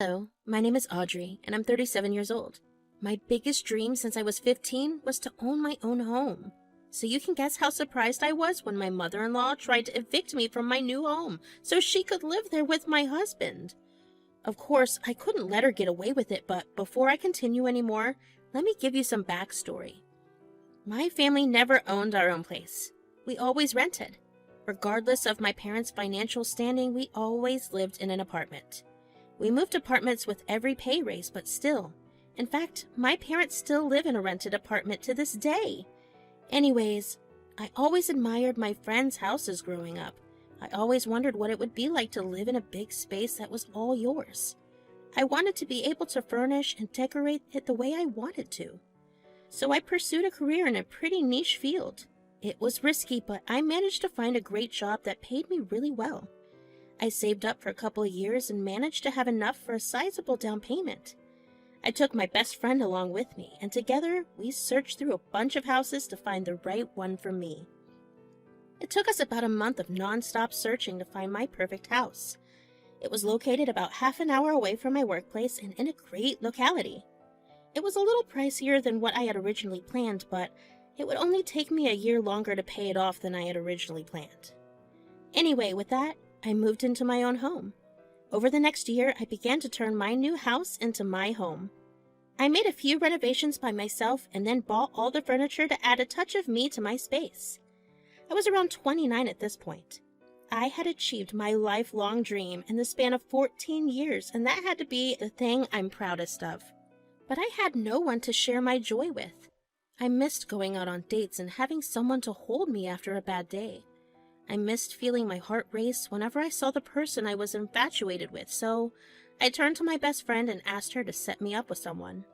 Hello, my name is Audrey, and I'm 37 years old. My biggest dream since I was 15 was to own my own home. So you can guess how surprised I was when my mother-in-law tried to evict me from my new home so she could live there with my husband. Of course, I couldn't let her get away with it, but before I continue anymore, let me give you some backstory. My family never owned our own place. We always rented. Regardless of my parents' financial standing, we always lived in an apartment. We moved apartments with every pay raise, but still. In fact, my parents still live in a rented apartment to this day. Anyways, I always admired my friends' houses growing up. I always wondered what it would be like to live in a big space that was all yours. I wanted to be able to furnish and decorate it the way I wanted to. So I pursued a career in a pretty niche field. It was risky, but I managed to find a great job that paid me really well. I saved up for a couple of years and managed to have enough for a sizable down payment. I took my best friend along with me, and together we searched through a bunch of houses to find the right one for me. It took us about a month of non-stop searching to find my perfect house. It was located about half an hour away from my workplace and in a great locality. It was a little pricier than what I had originally planned, but it would only take me a year longer to pay it off than I had originally planned. Anyway, with that, I moved into my own home. Over the next year, I began to turn my new house into my home. I made a few renovations by myself and then bought all the furniture to add a touch of me to my space. I was around 29 at this point. I had achieved my lifelong dream in the span of 14 years, and that had to be the thing I'm proudest of. But I had no one to share my joy with. I missed going out on dates and having someone to hold me after a bad day. I missed feeling my heart race whenever I saw the person I was infatuated with, so I turned to my best friend and asked her to set me up with someone.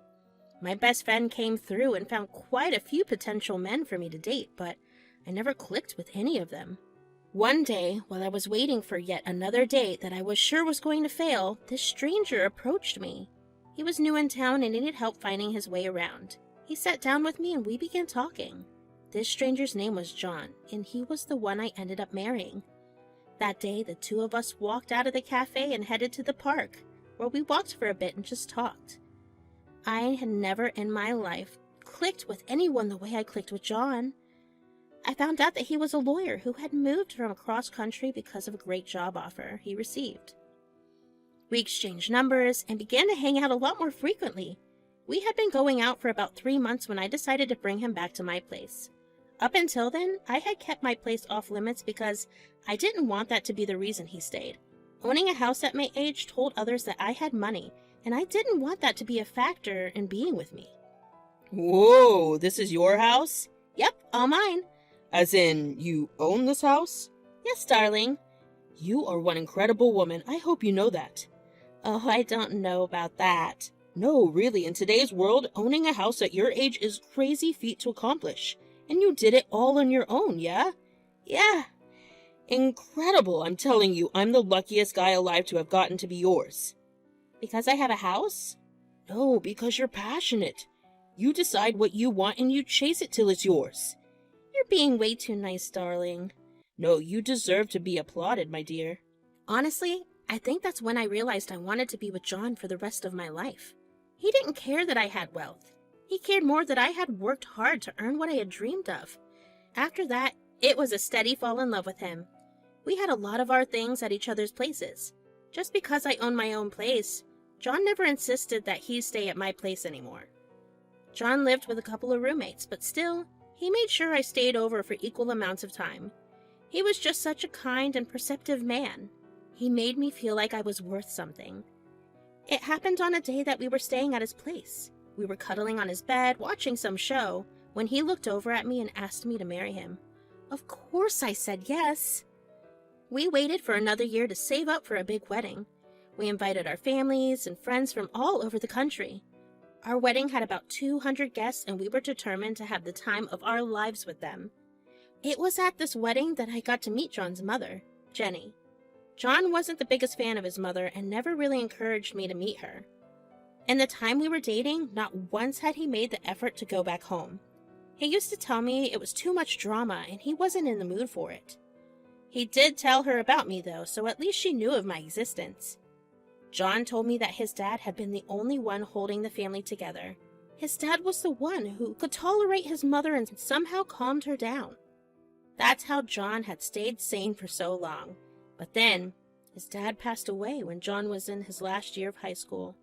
My best friend came through and found quite a few potential men for me to date, but I never clicked with any of them. One day, while I was waiting for yet another date that I was sure was going to fail, this stranger approached me. He was new in town and needed help finding his way around. He sat down with me and we began talking. This stranger's name was John, and he was the one I ended up marrying. That day, the two of us walked out of the cafe and headed to the park, where we walked for a bit and just talked. I had never in my life clicked with anyone the way I clicked with John. I found out that he was a lawyer who had moved from across country because of a great job offer he received. We exchanged numbers and began to hang out a lot more frequently. We had been going out for about 3 months when I decided to bring him back to my place. Up until then, I had kept my place off limits because I didn't want that to be the reason he stayed. Owning a house at my age told others that I had money, and I didn't want that to be a factor in being with me. Whoa, this is your house? Yep, all mine. As in, you own this house? Yes, darling. You are one incredible woman. I hope you know that. Oh, I don't know about that. No, really, in today's world, owning a house at your age is a crazy feat to accomplish. And you did it all on your own, yeah? Yeah. Incredible, I'm telling you, I'm the luckiest guy alive to have gotten to be yours. Because I have a house? No, because you're passionate. You decide what you want and you chase it till it's yours. You're being way too nice, darling. No, you deserve to be applauded, my dear. Honestly, I think that's when I realized I wanted to be with John for the rest of my life. He didn't care that I had wealth. He cared more that I had worked hard to earn what I had dreamed of. After that, it was a steady fall in love with him. We had a lot of our things at each other's places. Just because I owned my own place, John never insisted that he stay at my place anymore. John lived with a couple of roommates, but still, he made sure I stayed over for equal amounts of time. He was just such a kind and perceptive man. He made me feel like I was worth something. It happened on a day that we were staying at his place. We were cuddling on his bed, watching some show, when he looked over at me and asked me to marry him. Of course I said yes. We waited for another year to save up for a big wedding. We invited our families and friends from all over the country. Our wedding had about 200 guests, and we were determined to have the time of our lives with them. It was at this wedding that I got to meet John's mother, Jenny. John wasn't the biggest fan of his mother and never really encouraged me to meet her. In the time we were dating, not once had he made the effort to go back home. He used to tell me it was too much drama and he wasn't in the mood for it. He did tell her about me though, so at least she knew of my existence. John told me that his dad had been the only one holding the family together. His dad was the one who could tolerate his mother and somehow calmed her down. That's how John had stayed sane for so long. But then, his dad passed away when John was in his last year of high school.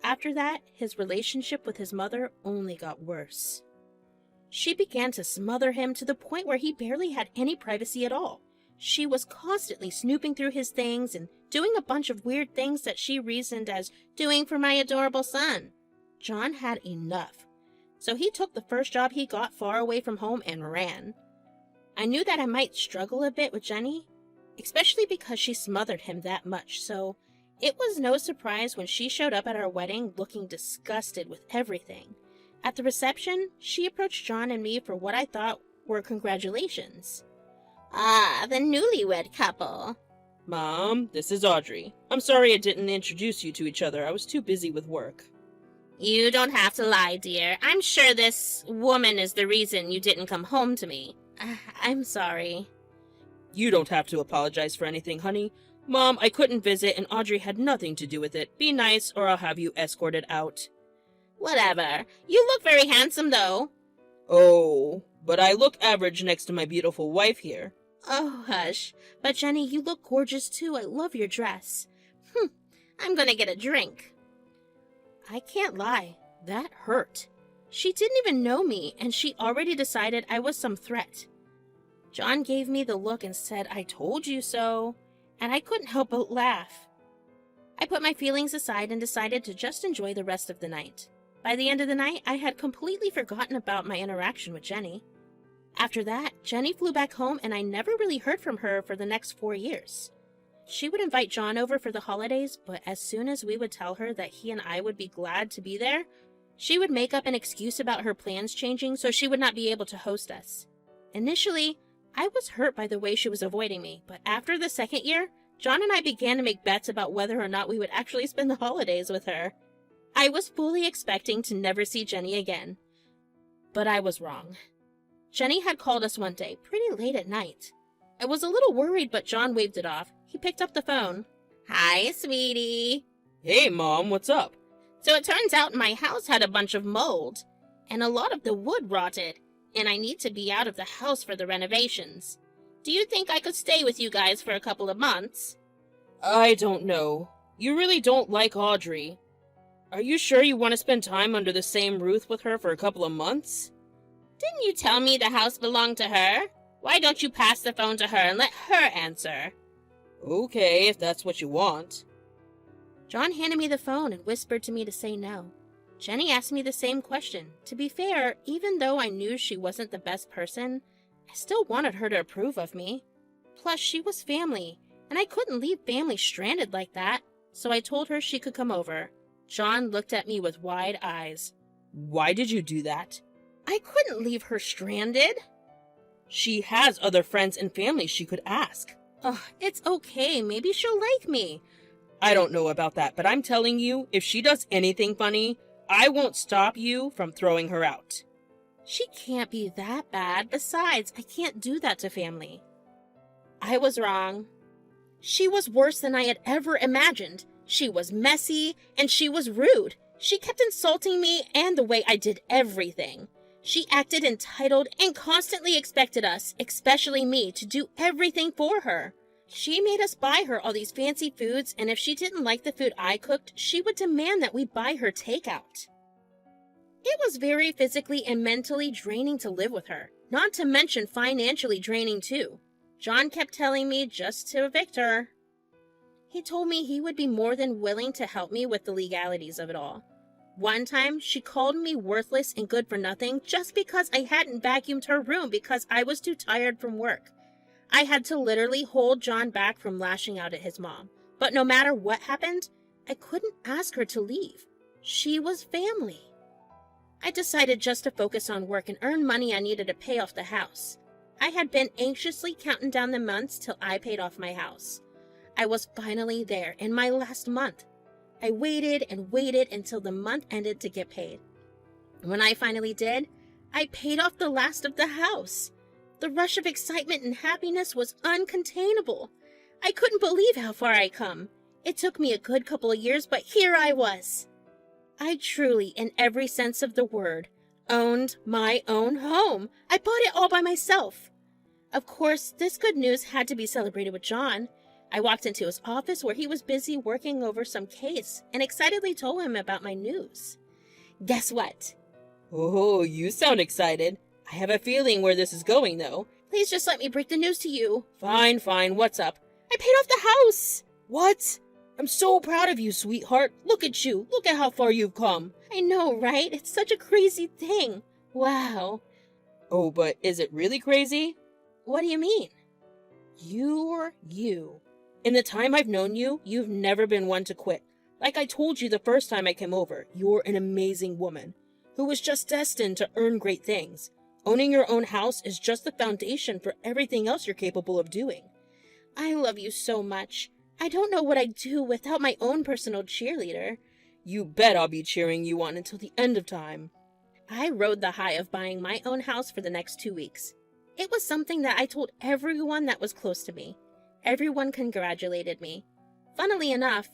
After that, his relationship with his mother only got worse. She began to smother him to the point where he barely had any privacy at all. She was constantly snooping through his things and doing a bunch of weird things that she reasoned as doing for my adorable son. John had enough, so he took the first job he got far away from home and ran. I knew that I might struggle a bit with Jenny, especially because she smothered him that much, so it was no surprise when she showed up at our wedding looking disgusted with everything. At the reception, she approached John and me for what I thought were congratulations. Ah, the newlywed couple. Mom, this is Audrey. I'm sorry I didn't introduce you to each other. I was too busy with work. You don't have to lie, dear. I'm sure this woman is the reason you didn't come home to me. I'm sorry. You don't have to apologize for anything, honey. Mom, I couldn't visit and Audrey had nothing to do with it. Be nice or I'll have you escorted out. Whatever. You look very handsome, though. Oh, but I look average next to my beautiful wife here. Oh, hush. But Jenny, you look gorgeous too. I love your dress. I'm gonna get a drink. I can't lie. That hurt. She didn't even know me, and she already decided I was some threat. John gave me the look and said, "I told you so," and I couldn't help but laugh. I put my feelings aside and decided to just enjoy the rest of the night. By the end of the night, I had completely forgotten about my interaction with Jenny. After that, Jenny flew back home and I never really heard from her for the next 4 years. She would invite John over for the holidays, but as soon as we would tell her that he and I would be glad to be there, she would make up an excuse about her plans changing so she would not be able to host us. Initially, I was hurt by the way she was avoiding me, but after the second year, John and I began to make bets about whether or not we would actually spend the holidays with her. I was fully expecting to never see Jenny again. But I was wrong. Jenny had called us one day, pretty late at night. I was a little worried, but John waved it off. He picked up the phone. Hi, sweetie. Hey, Mom, what's up? So it turns out my house had a bunch of mold, and a lot of the wood rotted, and I need to be out of the house for the renovations. Do you think I could stay with you guys for a couple of months? I don't know. You really don't like Audrey. Are you sure you want to spend time under the same roof with her for a couple of months? Didn't you tell me the house belonged to her? Why don't you pass the phone to her and let her answer? Okay, if that's what you want. John handed me the phone and whispered to me to say no. Jenny asked me the same question. To be fair, even though I knew she wasn't the best person, I still wanted her to approve of me. Plus, she was family, and I couldn't leave family stranded like that, so I told her she could come over. John looked at me with wide eyes. Why did you do that? I couldn't leave her stranded. She has other friends and family she could ask. Ugh, it's okay. Maybe she'll like me. I don't know about that, but I'm telling you, if she does anything funny, I won't stop you from throwing her out. She can't be that bad. Besides, I can't do that to family. I was wrong. She was worse than I had ever imagined. She was messy, and she was rude. She kept insulting me and the way I did everything. She acted entitled and constantly expected us, especially me, to do everything for her. She made us buy her all these fancy foods, and if she didn't like the food I cooked, she would demand that we buy her takeout. It was very physically and mentally draining to live with her, not to mention financially draining too. John kept telling me just to evict her. He told me he would be more than willing to help me with the legalities of it all. One time, she called me worthless and good for nothing just because I hadn't vacuumed her room because I was too tired from work. I had to literally hold John back from lashing out at his mom. But no matter what happened, I couldn't ask her to leave. She was family. I decided just to focus on work and earn money I needed to pay off the house. I had been anxiously counting down the months till I paid off my house. I was finally there in my last month. I waited and waited until the month ended to get paid. When I finally did, I paid off the last of the house. The rush of excitement and happiness was uncontainable. I couldn't believe how far I'd come. It took me a good couple of years, but here I was. I truly, in every sense of the word, owned my own home. I bought it all by myself. Of course, this good news had to be celebrated with John. I walked into his office where he was busy working over some case and excitedly told him about my news. Guess what? Oh, you sound excited. I have a feeling where this is going, though. Please just let me break the news to you. Fine, what's up? I paid off the house. What? I'm so proud of you, sweetheart. Look at you. Look at how far you've come. I know, right? It's such a crazy thing. Wow. Oh, but is it really crazy? What do you mean? You're you. In the time I've known you, you've never been one to quit. Like I told you the first time I came over, you're an amazing woman who was just destined to earn great things. Owning your own house is just the foundation for everything else you're capable of doing. I love you so much. I don't know what I'd do without my own personal cheerleader. You bet I'll be cheering you on until the end of time. I rode the high of buying my own house for the next 2 weeks. It was something that I told everyone that was close to me. Everyone congratulated me. Funnily enough,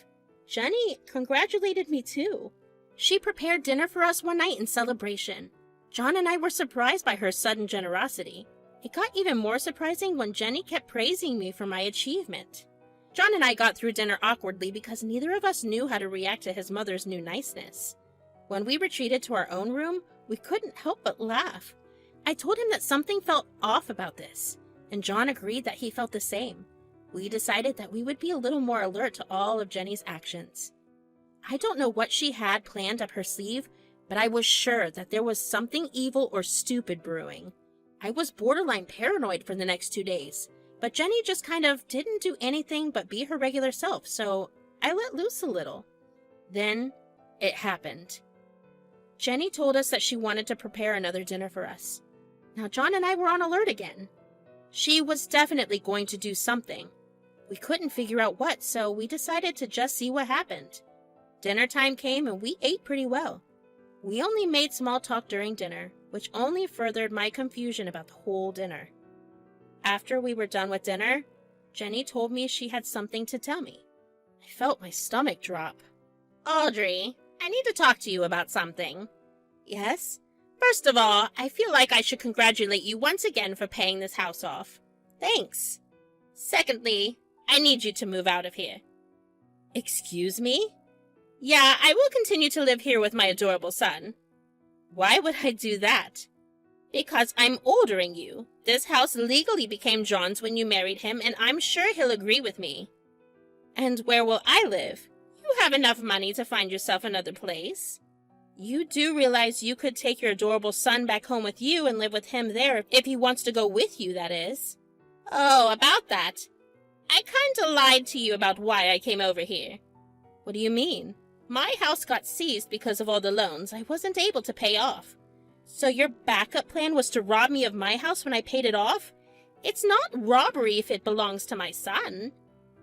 Jenny congratulated me too. She prepared dinner for us one night in celebration. John and I were surprised by her sudden generosity. It got even more surprising when Jenny kept praising me for my achievement. John and I got through dinner awkwardly because neither of us knew how to react to his mother's new niceness. When we retreated to our own room, we couldn't help but laugh. I told him that something felt off about this, and John agreed that he felt the same. We decided that we would be a little more alert to all of Jenny's actions. I don't know what she had planned up her sleeve, but I was sure that there was something evil or stupid brewing. I was borderline paranoid for the next 2 days, but Jenny just kind of didn't do anything but be her regular self, so I let loose a little. Then it happened. Jenny told us that she wanted to prepare another dinner for us. Now John and I were on alert again. She was definitely going to do something. We couldn't figure out what, so we decided to just see what happened. Dinner time came and we ate pretty well. We only made small talk during dinner, which only furthered my confusion about the whole dinner. After we were done with dinner, Jenny told me she had something to tell me. I felt my stomach drop. Audrey, I need to talk to you about something. Yes? First of all, I feel like I should congratulate you once again for paying this house off. Thanks. Secondly, I need you to move out of here. Excuse me? Yeah, I will continue to live here with my adorable son. Why would I do that? Because I'm ordering you. This house legally became John's when you married him, and I'm sure he'll agree with me. And where will I live? You have enough money to find yourself another place. You do realize you could take your adorable son back home with you and live with him there if he wants to go with you, that is. Oh, about that. I kinda lied to you about why I came over here. What do you mean? My house got seized because of all the loans I wasn't able to pay off. So your backup plan was to rob me of my house when I paid it off? It's not robbery if it belongs to my son.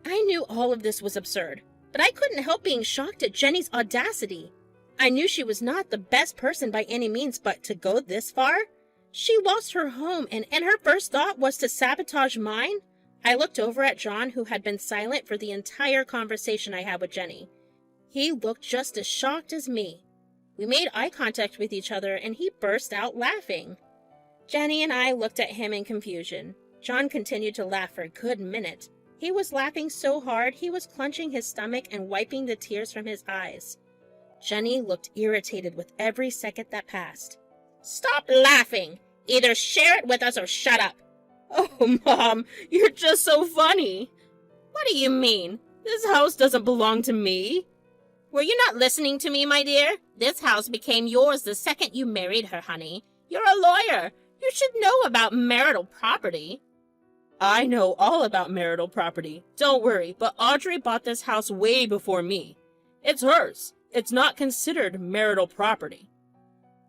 I knew all of this was absurd, but I couldn't help being shocked at Jenny's audacity. I knew she was not the best person by any means, but to go this far? She lost her home, and her first thought was to sabotage mine? I looked over at John, who had been silent for the entire conversation I had with Jenny. He looked just as shocked as me. We made eye contact with each other, and he burst out laughing. Jenny and I looked at him in confusion. John continued to laugh for a good minute. He was laughing so hard he was clenching his stomach and wiping the tears from his eyes. Jenny looked irritated with every second that passed. Stop laughing! Either share it with us or shut up! Oh, Mom, you're just so funny. What do you mean? This house doesn't belong to me. Were you not listening to me, my dear? This house became yours the second you married her, honey. You're a lawyer. You should know about marital property. I know all about marital property. Don't worry, but Audrey bought this house way before me. It's hers. It's not considered marital property.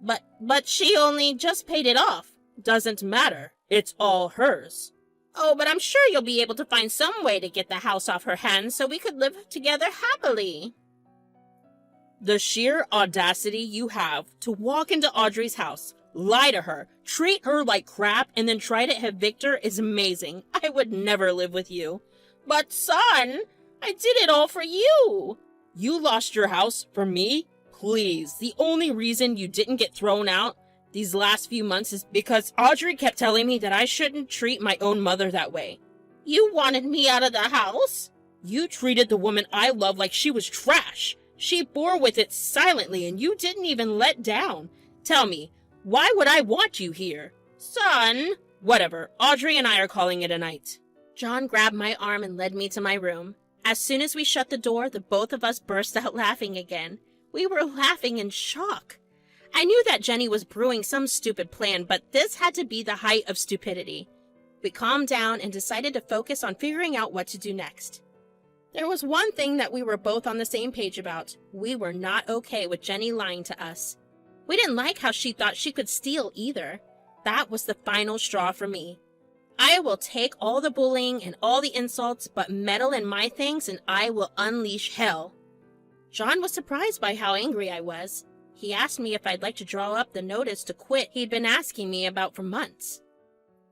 But she only just paid it off. Doesn't matter. It's all hers. Oh, but I'm sure you'll be able to find some way to get the house off her hands so we could live together happily. The sheer audacity you have to walk into Audrey's house, lie to her, treat her like crap, and then try to evict her is amazing. I would never live with you. But son, I did it all for you. You lost your house for me? Please, the only reason you didn't get thrown out these last few months is because Audrey kept telling me that I shouldn't treat my own mother that way. You wanted me out of the house? You treated the woman I love like she was trash. She bore with it silently and you didn't even let down. Tell me, why would I want you here? Son. Whatever, Audrey and I are calling it a night. John grabbed my arm and led me to my room. As soon as we shut the door, the both of us burst out laughing again. We were laughing in shock. I knew that Jenny was brewing some stupid plan, but this had to be the height of stupidity. We calmed down and decided to focus on figuring out what to do next. There was one thing that we were both on the same page about. We were not okay with Jenny lying to us. We didn't like how she thought she could steal either. That was the final straw for me. I will take all the bullying and all the insults, but meddle in my things and I will unleash hell. John was surprised by how angry I was. He asked me if I'd like to draw up the notice to quit he'd been asking me about for months.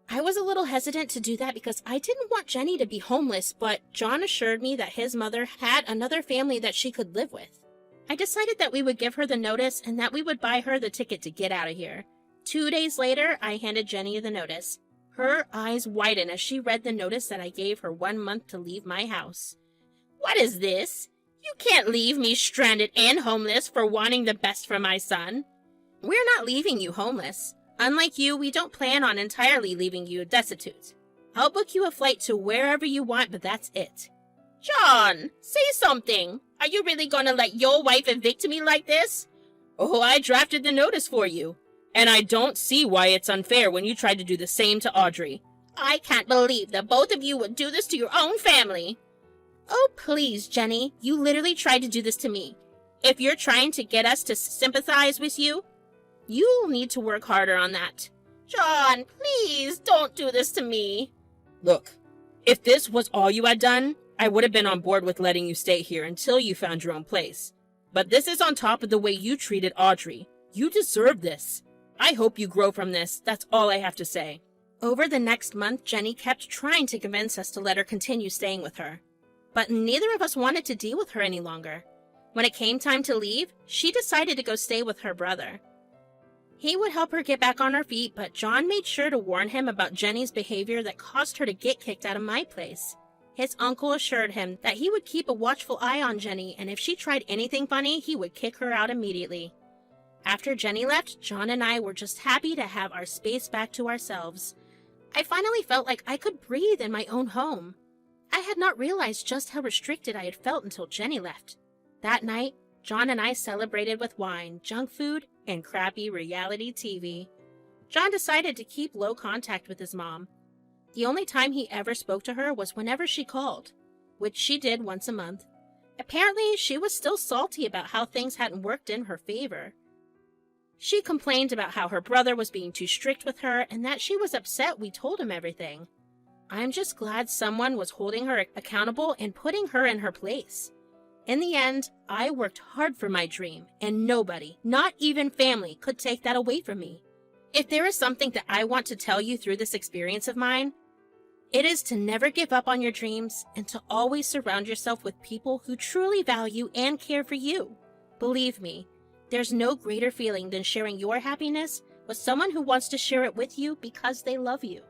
I was a little hesitant to do that because I didn't want Jenny to be homeless, but John assured me that his mother had another family that she could live with. I decided that we would give her the notice and that we would buy her the ticket to get out of here. 2 days later, I handed Jenny the notice. Her eyes widened as she read the notice that I gave her 1 month to leave my house. What is this? You can't leave me stranded and homeless for wanting the best for my son. We're not leaving you homeless. Unlike you, we don't plan on entirely leaving you destitute. I'll book you a flight to wherever you want, but that's it. John, say something. Are you really gonna let your wife evict me like this? Oh, I drafted the notice for you. And I don't see why it's unfair when you tried to do the same to Audrey. I can't believe that both of you would do this to your own family. Oh, please, Jenny. You literally tried to do this to me. If you're trying to get us to sympathize with you, you'll need to work harder on that. John, please don't do this to me. Look, if this was all you had done, I would have been on board with letting you stay here until you found your own place. But this is on top of the way you treated Audrey. You deserve this. I hope you grow from this. That's all I have to say. Over the next month, Jenny kept trying to convince us to let her continue staying with her. But neither of us wanted to deal with her any longer. When it came time to leave, she decided to go stay with her brother. He would help her get back on her feet, but John made sure to warn him about Jenny's behavior that caused her to get kicked out of my place. His uncle assured him that he would keep a watchful eye on Jenny, and if she tried anything funny, he would kick her out immediately. After Jenny left, John and I were just happy to have our space back to ourselves. I finally felt like I could breathe in my own home. I had not realized just how restricted I had felt until Jenny left. That night, John and I celebrated with wine, junk food, and crappy reality TV. John decided to keep low contact with his mom. The only time he ever spoke to her was whenever she called, which she did once a month. Apparently, she was still salty about how things hadn't worked in her favor. She complained about how her brother was being too strict with her and that she was upset we told him everything. I'm just glad someone was holding her accountable and putting her in her place. In the end, I worked hard for my dream, and nobody, not even family, could take that away from me. If there is something that I want to tell you through this experience of mine, it is to never give up on your dreams and to always surround yourself with people who truly value and care for you. Believe me, there's no greater feeling than sharing your happiness with someone who wants to share it with you because they love you.